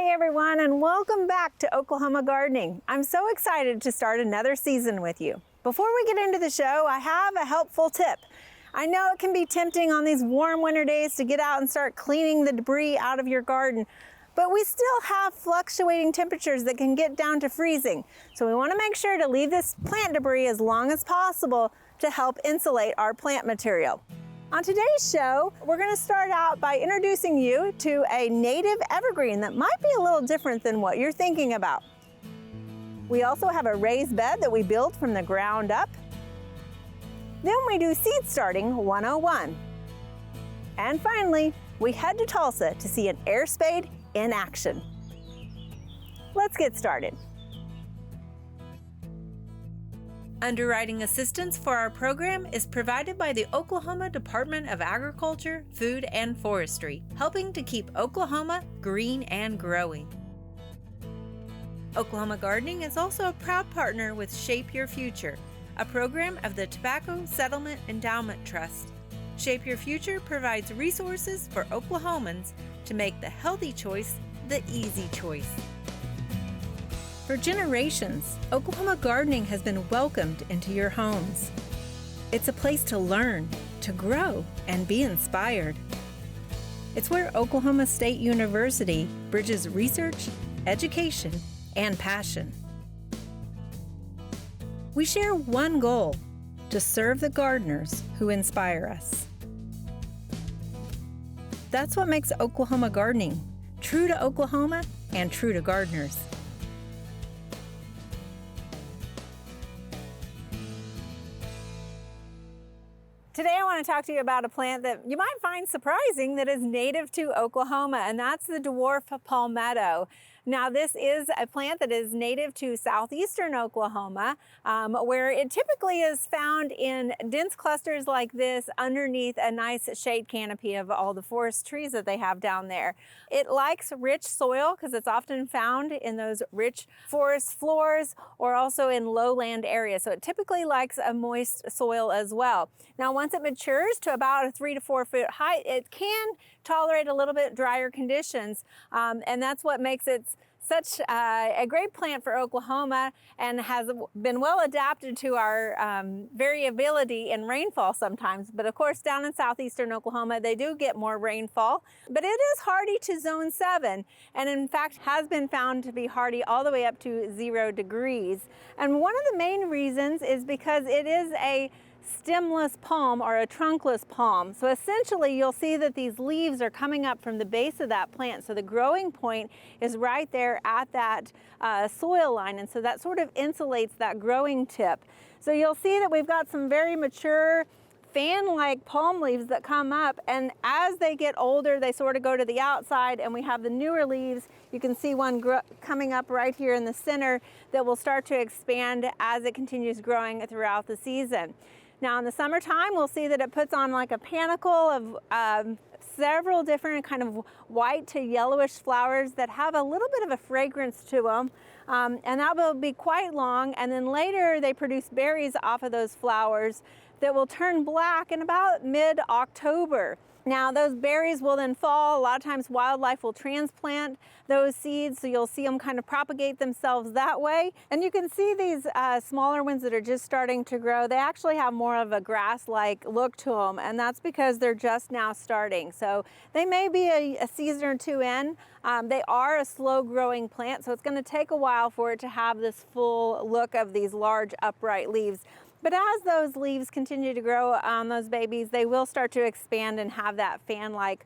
Hey everyone, and welcome back to Oklahoma Gardening. I'm so excited to start another season with you. Before we get into the show, I have a helpful tip. I know it can be tempting on these warm winter days to get out and start cleaning the debris out of your garden, but we still have fluctuating temperatures that can get down to freezing. So we want to make sure to leave this plant debris as long as possible to help insulate our plant material. On today's show, we're going to start out by introducing you to a native evergreen that might be a little different than what you're thinking about. We also have a raised bed that we built from the ground up. Then we do seed starting 101. And finally, we head to Tulsa to see an air spade in action. Let's get started. Underwriting assistance for our program is provided by the Oklahoma Department of Agriculture, Food, and Forestry, helping to keep Oklahoma green and growing. Oklahoma Gardening is also a proud partner with Shape Your Future, a program of the Tobacco Settlement Endowment Trust. Shape Your Future provides resources for Oklahomans to make the healthy choice the easy choice. For generations, Oklahoma Gardening has been welcomed into your homes. It's a place to learn, to grow, and be inspired. It's where Oklahoma State University bridges research, education, and passion. We share one goal: to serve the gardeners who inspire us. That's what makes Oklahoma Gardening true to Oklahoma and true to gardeners. Today I want to talk to you about a plant that you might find surprising that is native to Oklahoma, and that's the Dwarf Palmetto. Now this is a plant that is native to southeastern Oklahoma, where it typically is found in dense clusters like this underneath a nice shade canopy of all the forest trees that they have down there. It likes rich soil because it's often found in those rich forest floors or also in lowland areas. So it typically likes a moist soil as well. Now once it matures to about a 3 to 4 foot height, it can tolerate a little bit drier conditions, and that's what makes it such a great plant for Oklahoma and has been well adapted to our variability in rainfall sometimes. But of course, down in southeastern Oklahoma, they do get more rainfall. But it is hardy to zone 7, and in fact has been found to be hardy all the way up to 0 degrees. And one of the main reasons is because it is a stemless palm or a trunkless palm. So essentially you'll see that these leaves are coming up from the base of that plant. So the growing point is right there at that soil line, and so that sort of insulates that growing tip. So you'll see that we've got some very mature fan-like palm leaves that come up, and as they get older they sort of go to the outside, and we have the newer leaves. You can see one coming up right here in the center that will start to expand as it continues growing throughout the season. Now in the summertime, we'll see that it puts on like a panicle of several different kind of white to yellowish flowers that have a little bit of a fragrance to them. And that will be quite long. And then later they produce berries off of those flowers that will turn black in about mid-October. Now those berries will then fall. A lot of times wildlife will transplant those seeds, so you'll see them kind of propagate themselves that way. And you can see these smaller ones that are just starting to grow. They actually have more of a grass-like look to them, and that's because they're just now starting. So they may be a season or two in. They are a slow-growing plant, so it's going to take a while for it to have this full look of these large upright leaves. But as those leaves continue to grow on those babies, they will start to expand and have that fan-like,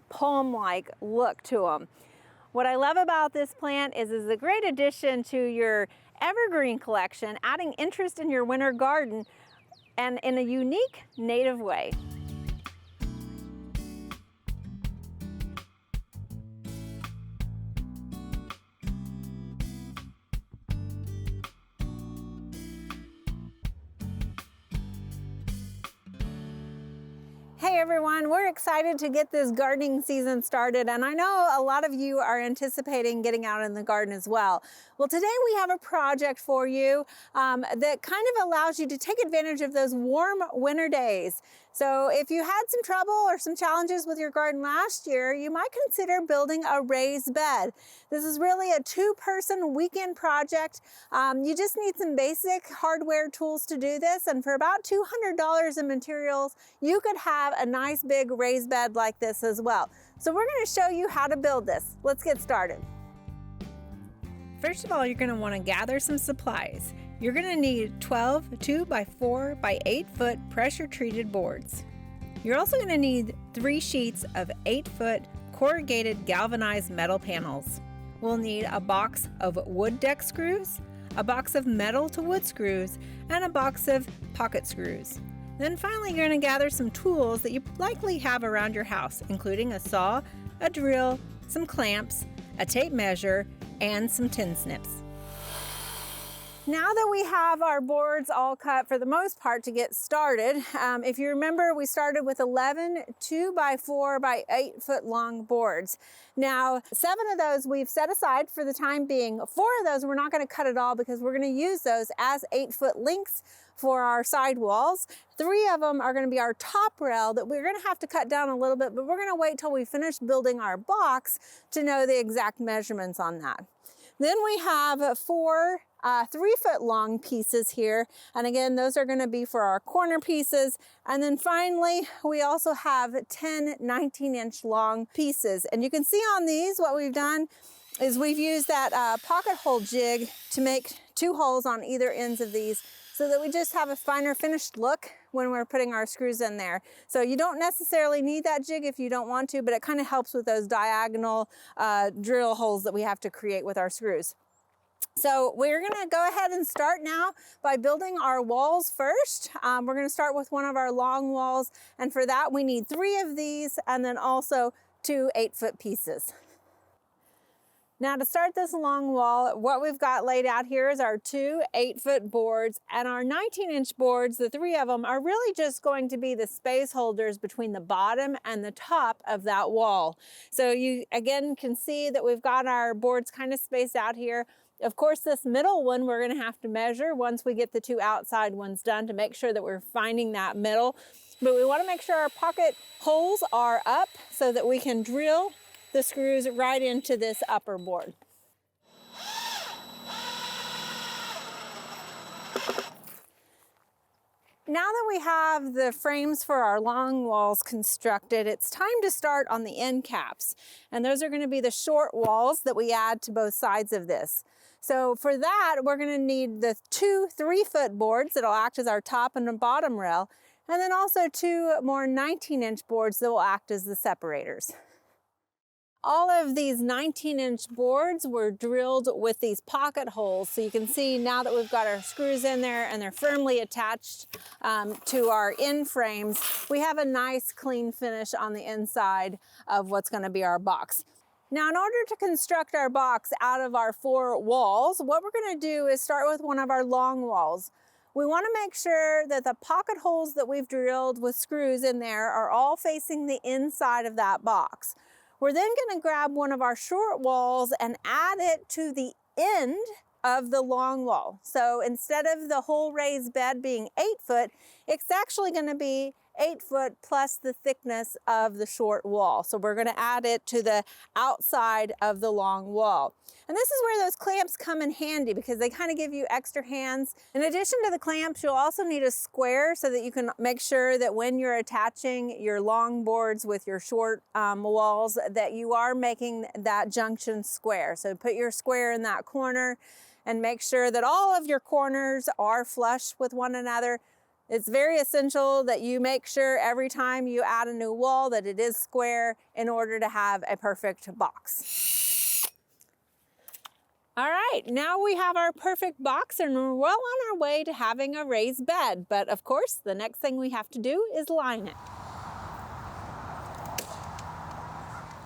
palm-like look to them. What I love about this plant is it's a great addition to your evergreen collection, adding interest in your winter garden and in a unique native way. Hey everyone, we're excited to get this gardening season started, and I know a lot of you are anticipating getting out in the garden as well. Well, today we have a project for you that kind of allows you to take advantage of those warm winter days. So if you had some trouble or some challenges with your garden last year, you might consider building a raised bed. This is really a two-person weekend project. You just need some basic hardware tools to do this, and for about $200 in materials, you could have a nice big raised bed like this as well. So we're going to show you how to build this. Let's get started. First of all, you're going to want to gather some supplies. You're going to need 12 2x4 by 8 foot pressure treated boards. You're also going to need 3 sheets of 8 foot corrugated galvanized metal panels. We'll need a box of wood deck screws, a box of metal to wood screws, and a box of pocket screws. Then finally, you're going to gather some tools that you likely have around your house, including a saw, a drill, some clamps, a tape measure, and some tin snips. Now that we have our boards all cut for the most part to get started, if you remember, we started with 11 2x4 by 8 foot long boards. Now, 7 of those we've set aside for the time being. 4 of those we're not going to cut at all because we're going to use those as 8 foot links for our side walls. 3 of them are going to be our top rail that we're going to have to cut down a little bit, but we're going to wait till we finish building our box to know the exact measurements on that. Then we have 4 3 foot long pieces here. And again, those are going to be for our corner pieces. And then finally, we also have 10 19-inch long pieces. And you can see on these, what we've done is we've used that pocket hole jig to make 2 holes on either ends of these, so that we just have a finer finished look when we're putting our screws in there. So you don't necessarily need that jig if you don't want to, but it kind of helps with those diagonal drill holes that we have to create with our screws. So we're gonna go ahead and start now by building our walls first. We're gonna start with one of our long walls, and for that we need 3 of these and then also 2 8 foot pieces. Now to start this long wall, what we've got laid out here is our 2 8 foot boards, and our 19-inch boards, the 3 of them, are really just going to be the space holders between the bottom and the top of that wall. So you again can see that we've got our boards kind of spaced out here. Of course, this middle one we're going to have to measure once we get the 2 outside ones done to make sure that we're finding that middle. But we want to make sure our pocket holes are up so that we can drill the screws right into this upper board. Now that we have the frames for our long walls constructed, it's time to start on the end caps. And those are going to be the short walls that we add to both sides of this. So for that, we're going to need the 2 3 foot boards that'll act as our top and bottom rail, and then also 2 more 19-inch boards that will act as the separators. All of these 19-inch boards were drilled with these pocket holes. So you can see now that we've got our screws in there and they're firmly attached to our end frames, we have a nice clean finish on the inside of what's going to be our box. Now, in order to construct our box out of our 4 walls, what we're going to do is start with one of our long walls. We want to make sure that the pocket holes that we've drilled with screws in there are all facing the inside of that box. We're then going to grab one of our short walls and add it to the end of the long wall. So instead of the whole raised bed being 8 foot, it's actually going to be 8 foot plus the thickness of the short wall. So we're going to add it to the outside of the long wall. And this is where those clamps come in handy because they kind of give you extra hands. In addition to the clamps, you'll also need a square so that you can make sure that when you're attaching your long boards with your short walls, that you are making that junction square. So put your square in that corner and make sure that all of your corners are flush with one another. It's very essential that you make sure every time you add a new wall that it is square in order to have a perfect box. All right, now we have our perfect box and we're well on our way to having a raised bed. But of course, the next thing we have to do is line it.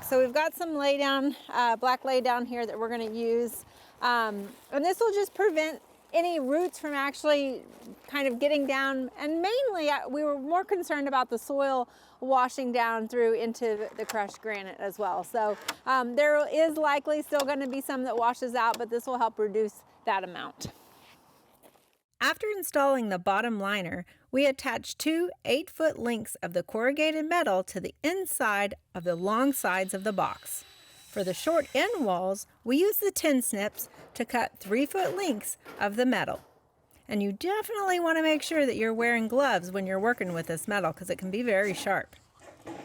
So we've got some black lay down here that we're gonna use. And this will just prevent any roots from actually kind of getting down. And mainly we were more concerned about the soil washing down through into the crushed granite as well. So there is likely still going to be some that washes out, but this will help reduce that amount. After installing the bottom liner, we attach 2 8-foot lengths of the corrugated metal to the inside of the long sides of the box. For the short end walls, we use the tin snips to cut 3-foot lengths of the metal. And you definitely want to make sure that you're wearing gloves when you're working with this metal because it can be very sharp.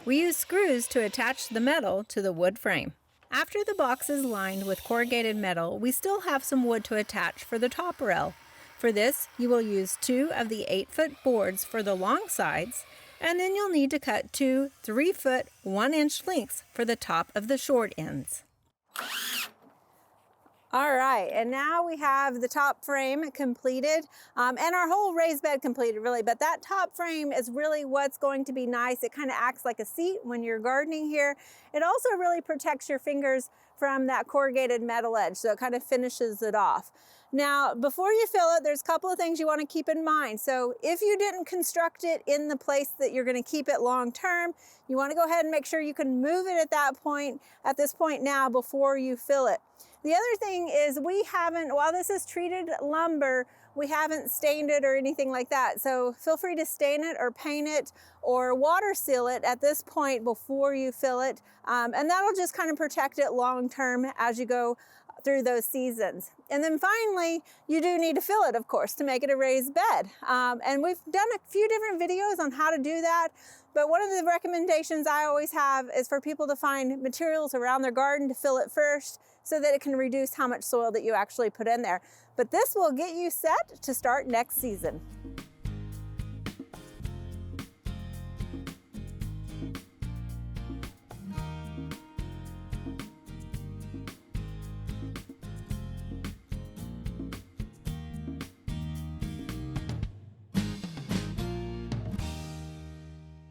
We use screws to attach the metal to the wood frame. After the box is lined with corrugated metal, we still have some wood to attach for the top rail. For this, you will use 2 of the 8-foot boards for the long sides, and then you'll need to cut 2 3-foot 1-inch lengths for the top of the short ends. All right, and now we have the top frame completed and our whole raised bed completed really, but that top frame is really what's going to be nice. It kind of acts like a seat when you're gardening here. It also really protects your fingers from that corrugated metal edge, so it kind of finishes it off. Now, before you fill it, there's a couple of things you want to keep in mind. So if you didn't construct it in the place that you're going to keep it long term, you want to go ahead and make sure you can move it at this point now before you fill it. The other thing is we haven't, while this is treated lumber, we haven't stained it or anything like that. So feel free to stain it or paint it or water seal it at this point before you fill it. And that'll just kind of protect it long term as you go through those seasons. And then finally, you do need to fill it, of course, to make it a raised bed. And we've done a few different videos on how to do that. But one of the recommendations I always have is for people to find materials around their garden to fill it first so that it can reduce how much soil that you actually put in there. But this will get you set to start next season.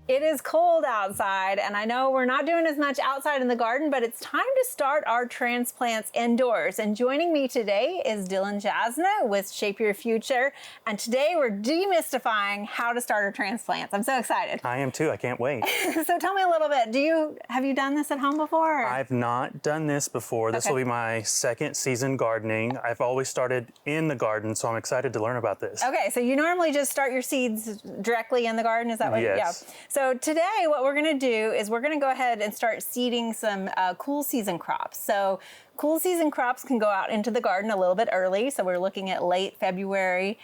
It is cold outside, and I know we're not doing as much outside in the garden, but it's time to start our transplants indoors. And joining me today is Dylan Jasna with Shape Your Future. And today we're demystifying how to start our transplants. I'm so excited. I am too, I can't wait. So tell me a little bit, have you done this at home before? Or? I've not done this before. This will be my second season gardening. I've always started in the garden, so I'm excited to learn about this. Okay, so you normally just start your seeds directly in the garden, is that what? Yes. Yeah. So today what we're gonna do is we're gonna go ahead and start seeding some cool season crops. So cool season crops can go out into the garden a little bit early. So we're looking at late February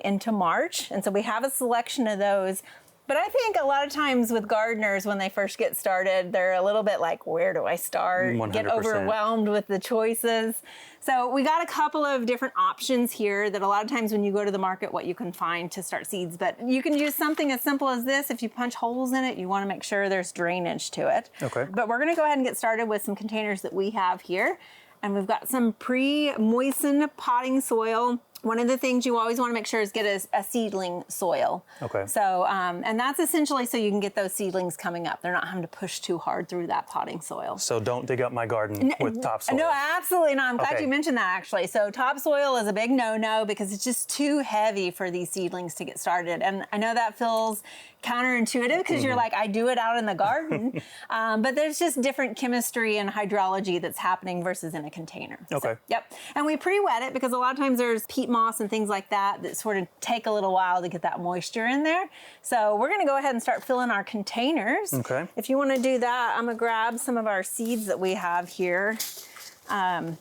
into March. And so we have a selection of those. But I think a lot of times with gardeners, when they first get started, they're a little bit like, where do I start? 100%. Get overwhelmed with the choices. So we got a couple of different options here that a lot of times when you go to the market, what you can find to start seeds. But you can use something as simple as this. If you punch holes in it, you want to make sure there's drainage to it. Okay. But we're going to go ahead and get started with some containers that we have here. And we've got some pre-moistened potting soil. One of the things you always want to make sure is get a seedling soil. Okay. So, and that's essentially so you can get those seedlings coming up. They're not having to push too hard through that potting soil. So don't dig up my garden with topsoil. No, absolutely not. I'm glad you mentioned that actually. So topsoil is a big no-no because it's just too heavy for these seedlings to get started. And I know that feels counterintuitive because you're like, I do it out in the garden. But there's just different chemistry and hydrology that's happening versus in a container. Okay. So, yep. And we pre-wet it because a lot of times there's peat moss and things like that sort of take a little while to get that moisture in there. So we're gonna go ahead and start filling our containers. Okay. If you wanna do that, I'm gonna grab some of our seeds that we have here. And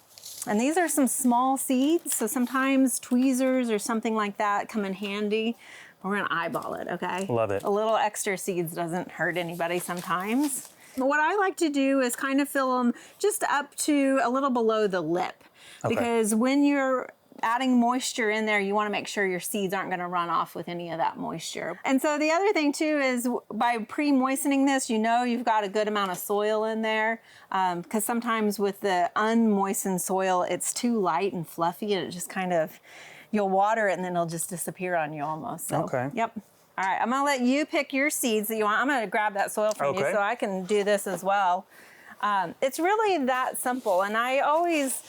these are some small seeds, so sometimes tweezers or something like that come in handy. We're gonna eyeball it, okay? Love it. A little extra seeds doesn't hurt anybody sometimes. But what I like to do is kind of fill them just up to a little below the lip. Okay. Because when you're adding moisture in there, you want to make sure your seeds aren't going to run off with any of that moisture. And so the other thing too is by pre-moistening this, you know you've got a good amount of soil in there because sometimes with the unmoistened soil, it's too light and fluffy and it just kind of, you'll water it and then it'll just disappear on you almost. So, okay. Yep. All right, I'm going to let you pick your seeds that you want. I'm going to grab that soil from you so I can do this as well. It's really that simple. And I always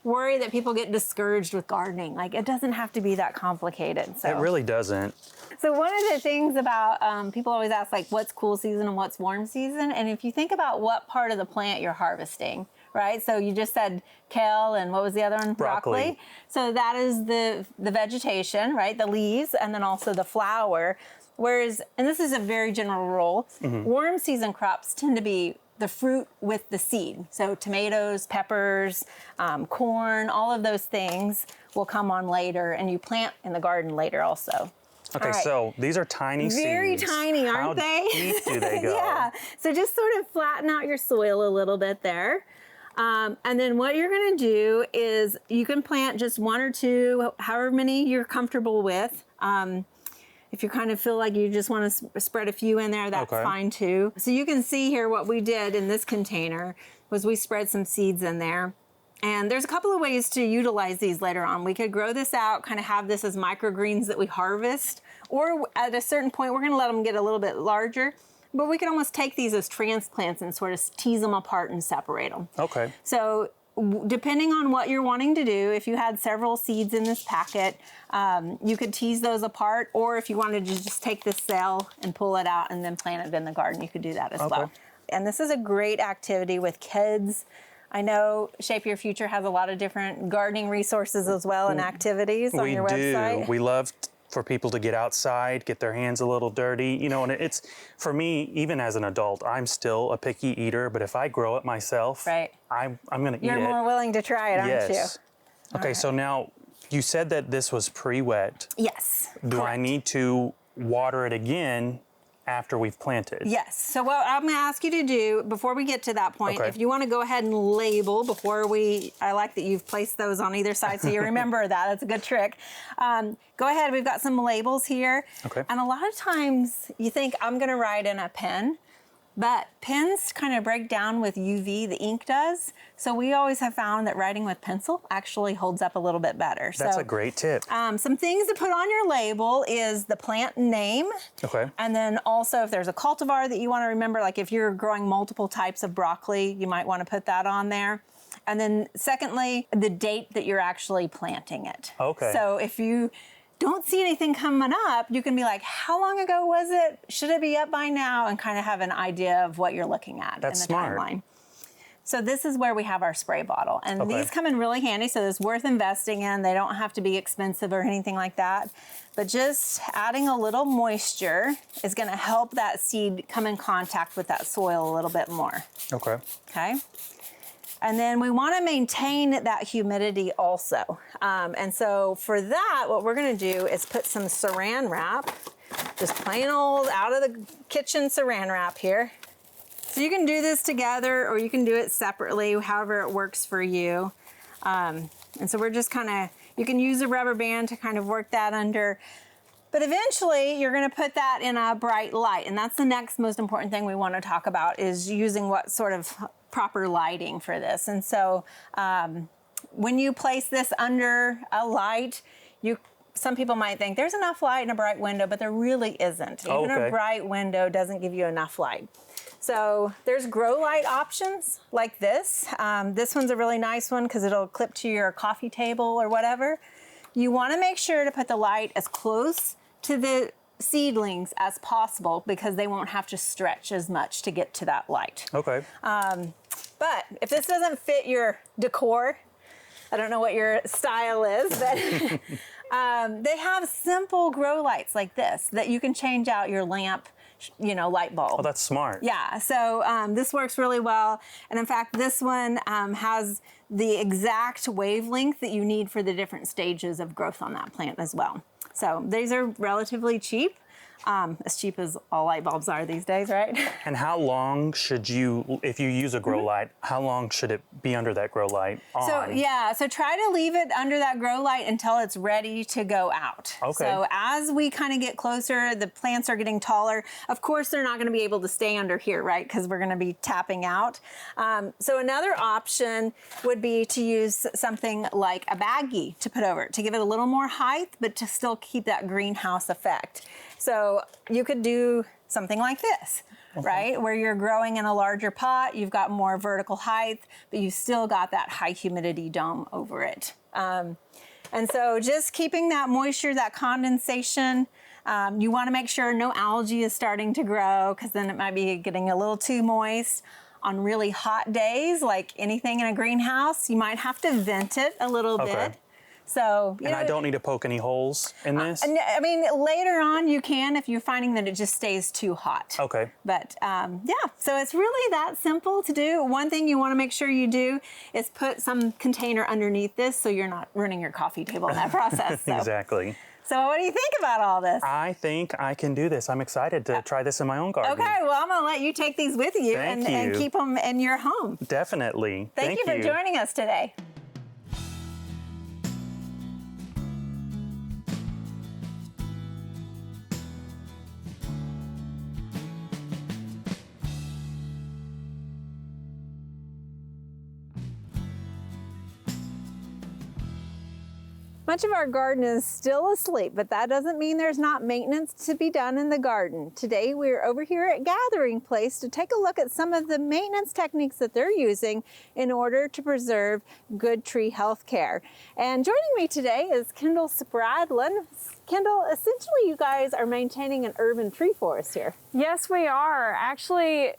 worry that people get discouraged with gardening. Like, it doesn't have to be that complicated. So It really doesn't. So one of the things about, people always ask, like, what's cool season and what's warm season? And if you think about what part of the plant you're harvesting, right? So you just said kale, and what was the other one? Broccoli. So that is the vegetation, right? The leaves, and then also the flower. Whereas, and this is a very general rule, warm season crops tend to be the fruit with the seed. So tomatoes, peppers, corn, all of those things will come on later, and you plant in the garden later also. Okay, right. So these are tiny seeds. Very tiny, aren't they? How deep do they go? Yeah, so just sort of flatten out your soil a little bit there. And then what you're gonna do is you can plant just one or two, however many you're comfortable with. If you kind of feel like you just want to spread a few in there, that's fine too. So you can see here what we did in this container was we spread some seeds in there. And there's a couple of ways to utilize these later on. We could grow this out, kind of have this as microgreens that we harvest, or at a certain point, we're gonna let them get a little bit larger, but we can almost take these as transplants and sort of tease them apart and separate them. Okay. So depending on what you're wanting to do, if you had several seeds in this packet, you could tease those apart, or if you wanted to just take the cell and pull it out and then plant it in the garden, you could do that as well. And this is a great activity with kids. I know Shape Your Future has a lot of different gardening resources as well and activities on your website. We love for people to get outside, get their hands a little dirty, you know, and it's, for me, even as an adult, I'm still a picky eater, but if I grow it myself, I'm gonna eat it. You're more willing to try it, aren't you? Yes. Okay, so now, you said that this was pre-wet. Yes. Do I need to water it again after we've planted? Yes. So what I'm going to ask you to do before we get to that point, if you want to go ahead and label before I like that you've placed those on either side so you remember that. That's a good trick. Go ahead. We've got some labels here. Okay. And a lot of times you think I'm going to write in a pen, but pens kind of break down with UV, the ink does. So we always have found that writing with pencil actually holds up a little bit better. That's a great tip. Some things to put on your label is the plant name. Okay. And then also if there's a cultivar that you want to remember, like if you're growing multiple types of broccoli, you might want to put that on there. And then secondly, the date that you're actually planting it. Okay. So if you don't see anything coming up, you can be like, how long ago was it? Should it be up by now? And kind of have an idea of what you're looking at in the timeline. So this is where we have our spray bottle. And these come in really handy, so it's worth investing in. They don't have to be expensive or anything like that. But just adding a little moisture is gonna help that seed come in contact with that soil a little bit more. Okay. Okay. And then we want to maintain that humidity also. And so for that, what we're going to do is put some saran wrap, just plain old out of the kitchen saran wrap here. So you can do this together or you can do it separately, however it works for you. And so we're just kind of, you can use a rubber band to kind of work that under. But eventually you're going to put that in a bright light. And that's the next most important thing we want to talk about is using what sort of proper lighting for this. And so when you place this under a light, some people might think there's enough light in a bright window, but there really isn't. Even a bright window doesn't give you enough light. So there's grow light options like this. This one's a really nice one because it'll clip to your coffee table or whatever. You want to make sure to put the light as close to the seedlings as possible because they won't have to stretch as much to get to that light. Okay. But if this doesn't fit your decor, I don't know what your style is, but they have simple grow lights like this that you can change out your lamp, light bulb. Oh, that's smart. Yeah, so this works really well. And in fact, this one has the exact wavelength that you need for the different stages of growth on that plant as well. So these are relatively cheap. As cheap as all light bulbs are these days, right? And how long should you, if you use a grow light, how long should it be under that grow light on? So try to leave it under that grow light until it's ready to go out. Okay. So as we kind of get closer, the plants are getting taller. Of course, they're not going to be able to stay under here, right? Because we're going to be tapping out. So another option would be to use something like a baggie to put over it, to give it a little more height, but to still keep that greenhouse effect. So you could do something like this, right? Where you're growing in a larger pot, you've got more vertical height, but you still got that high humidity dome over it. And so just keeping that moisture, that condensation, you want to make sure no algae is starting to grow, because then it might be getting a little too moist. On really hot days, like anything in a greenhouse, you might have to vent it a little bit. So, and I don't need to poke any holes in this? I mean, later on you can if you're finding that it just stays too hot. Okay. But yeah, so it's really that simple to do. One thing you want to make sure you do is put some container underneath this so you're not ruining your coffee table in that process. So. Exactly. So what do you think about all this? I think I can do this. I'm excited to try this in my own garden. Okay, well, I'm going to let you take these with you and keep them in your home. Definitely. Thank you for joining us today. Much of our garden is still asleep, but that doesn't mean there's not maintenance to be done in the garden. Today we're over here at Gathering Place to take a look at some of the maintenance techniques that they're using in order to preserve good tree health care. And joining me today is Kendall Spradlin. Kendall, essentially you guys are maintaining an urban tree forest here. Yes, we are. Actually,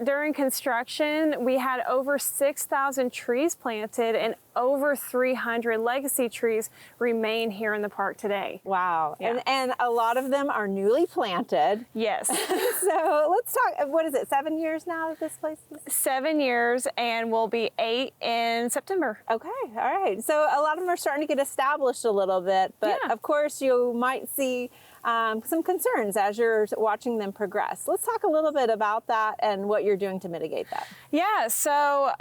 during construction, we had over 6,000 trees planted and over 300 legacy trees remain here in the park today. Wow. Yeah. And a lot of them are newly planted. Yes. So let's talk, what is it, 7 years now that this place is? 7 years, and will be 8 in September. Okay, all right. So a lot of them are starting to get established a little bit, but of course you might see some concerns as you're watching them progress. Let's talk a little bit about that and what you're doing to mitigate that. Yeah, so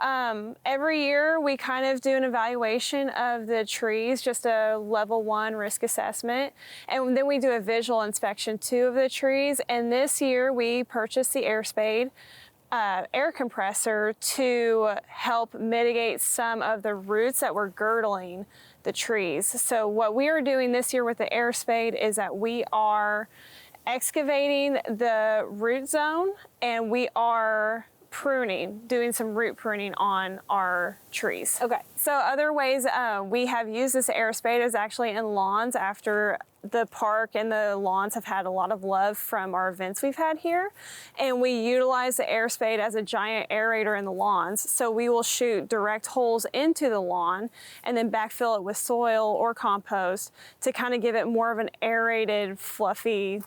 every year we kind of do an evaluation of the trees, just a level 1 risk assessment, and then we do a visual inspection too of the trees. And this year we purchased the Spade air compressor to help mitigate some of the roots that were girdling the trees. So what we are doing this year with the Spade is that we are excavating the root zone, and we are pruning, doing some root pruning on our trees. Okay. So other ways we have used this Spade is actually in lawns after the park and the lawns have had a lot of love from our events we've had here. And we utilize the Spade as a giant aerator in the lawns. So we will shoot direct holes into the lawn and then backfill it with soil or compost to kind of give it more of an aerated, fluffy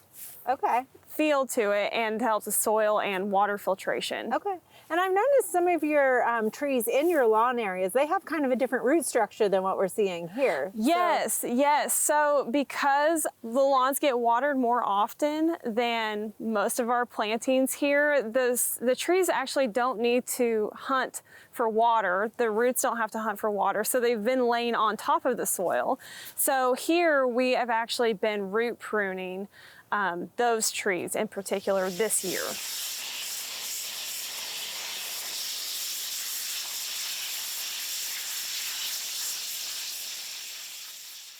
feel to it, and helps the soil and water filtration. Okay. And I've noticed some of your trees in your lawn areas, they have kind of a different root structure than what we're seeing here. Yes, yes. So because the lawns get watered more often than most of our plantings here, the trees actually don't need to hunt for water. The roots don't have to hunt for water, so they've been laying on top of the soil. So here we have actually been root pruning those trees in particular this year.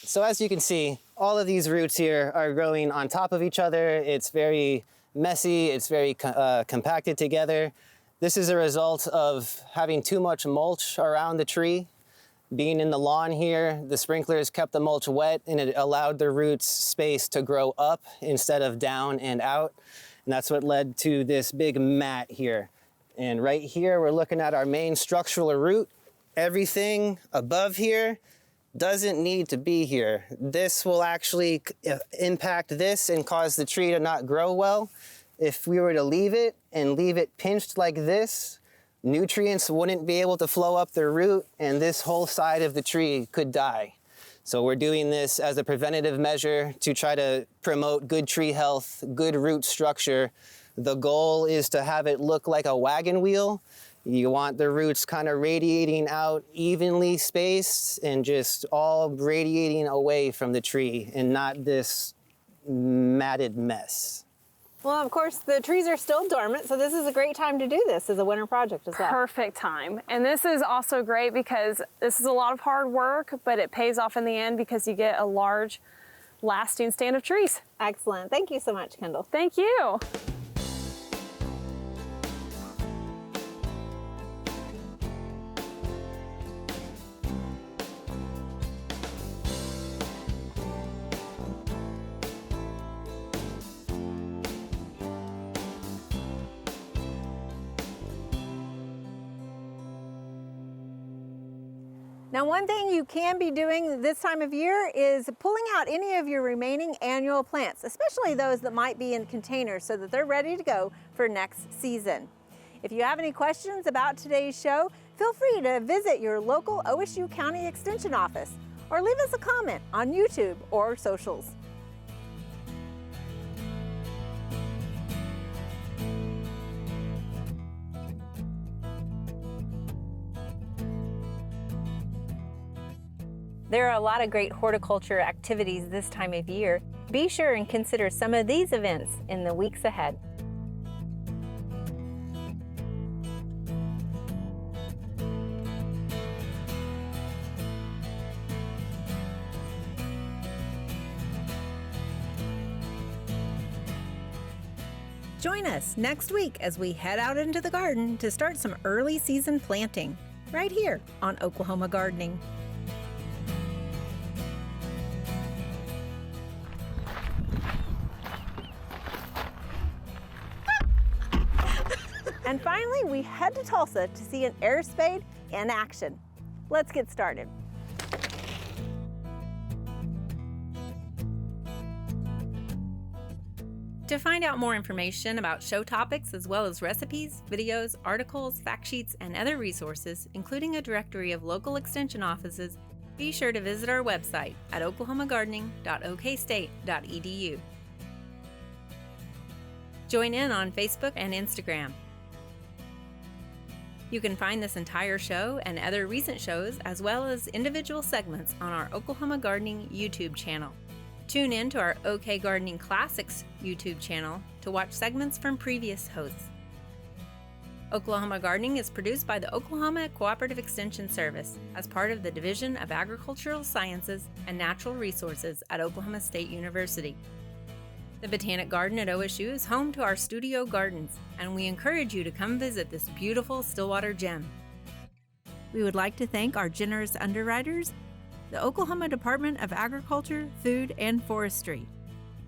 So as you can see, all of these roots here are growing on top of each other. It's very messy, it's very compacted together. This is a result of having too much mulch around the tree. Being in the lawn here, the sprinklers kept the mulch wet and it allowed the roots space to grow up instead of down and out. And that's what led to this big mat here. And right here, we're looking at our main structural root. Everything above here doesn't need to be here. This will actually impact this and cause the tree to not grow well. If we were to leave it and leave it pinched like this, nutrients wouldn't be able to flow up the root and this whole side of the tree could die. So we're doing this as a preventative measure to try to promote good tree health, good root structure. The goal is to have it look like a wagon wheel. You want the roots kind of radiating out evenly spaced and just all radiating away from the tree and not this matted mess. Well, of course, the trees are still dormant, so this is a great time to do this as a winter project as well. Perfect time. And this is also great because this is a lot of hard work, but it pays off in the end because you get a large, lasting stand of trees. Excellent. Thank you so much, Kendall. Thank you. Now, one thing you can be doing this time of year is pulling out any of your remaining annual plants, especially those that might be in containers so that they're ready to go for next season. If you have any questions about today's show, feel free to visit your local OSU County Extension office or leave us a comment on YouTube or socials. There are a lot of great horticulture activities this time of year. Be sure and consider some of these events in the weeks ahead. Join us next week as we head out into the garden to start some early season planting, right here on Oklahoma Gardening. And finally, we head to Tulsa to see an air spade in action. Let's get started. To find out more information about show topics as well as recipes, videos, articles, fact sheets, and other resources, including a directory of local extension offices, be sure to visit our website at oklahomagardening.okstate.edu. Join in on Facebook and Instagram. You can find this entire show and other recent shows as well as individual segments on our Oklahoma Gardening YouTube channel. Tune in to our OK Gardening Classics YouTube channel to watch segments from previous hosts. Oklahoma Gardening is produced by the Oklahoma Cooperative Extension Service as part of the Division of Agricultural Sciences and Natural Resources at Oklahoma State University. The Botanic Garden at OSU is home to our studio gardens, and we encourage you to come visit this beautiful Stillwater gem. We would like to thank our generous underwriters, the Oklahoma Department of Agriculture, Food, and Forestry,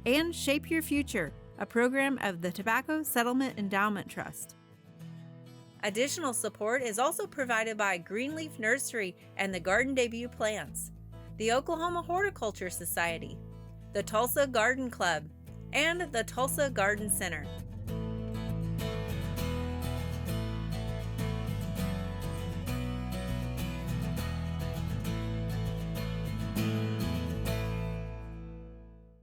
and Shape Your Future, a program of the Tobacco Settlement Endowment Trust. Additional support is also provided by Greenleaf Nursery and the Garden Debut Plants, the Oklahoma Horticulture Society, the Tulsa Garden Club, and the Tulsa Garden Center.